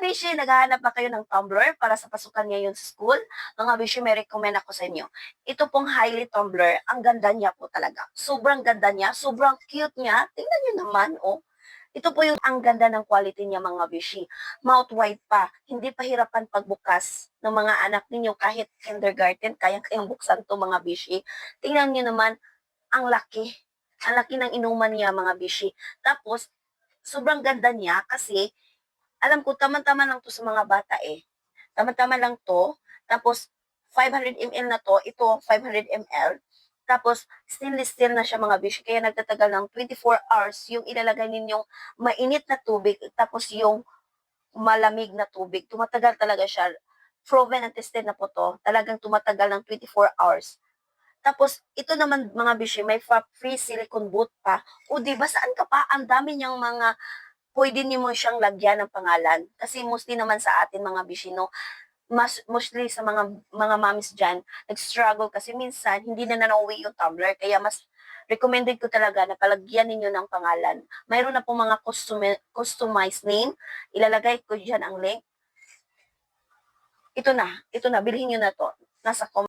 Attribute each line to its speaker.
Speaker 1: bishi, naghahanap ba kayo ng tumbler para sa pasukan ngayon sa school? Mga bishi, may recommend ako sa inyo. Ito pong Highly tumbler, ang ganda niya po talaga. Sobrang ganda niya, sobrang cute niya. Tingnan niyo naman, oh. Ito po yung ang ganda ng quality niya mga bishi. Mouth wide pa, hindi pa hirapan pagbukas ng mga anak ninyo kahit kindergarten, kayang-kayang buksan to mga bishi. Tingnan niyo naman, ang laki. Ang laki ng inuman niya mga bishi. Tapos, sobrang ganda niya kasi alam ko tama-tama lang to sa mga bata eh. Tama-tama lang to. Tapos 500 ml na to, ito 500 ml. Tapos stainless steel na siya mga bishi kaya nagtatagal ng 24 hours yung ilalagay ninyong mainit na tubig tapos yung malamig na tubig. Tumatagal talaga siya. Proven and tested na po to. Talagang tumatagal ng 24 hours. Tapos, ito naman mga bishi, may free silicone boot pa. O, di ba saan ka pa? Ang dami niyang mga pwede niyo mo siyang lagyan ng pangalan. Kasi mostly naman sa atin mga bishino, mostly sa mga moms dyan, nag-struggle kasi minsan hindi na nauwi yung tumbler. Kaya mas recommended ko talaga na palagyan ninyo ng pangalan. Mayroon na po mga customized name. Ilalagay ko dyan ang link. Ito na, bilhin nyo na to. Nasa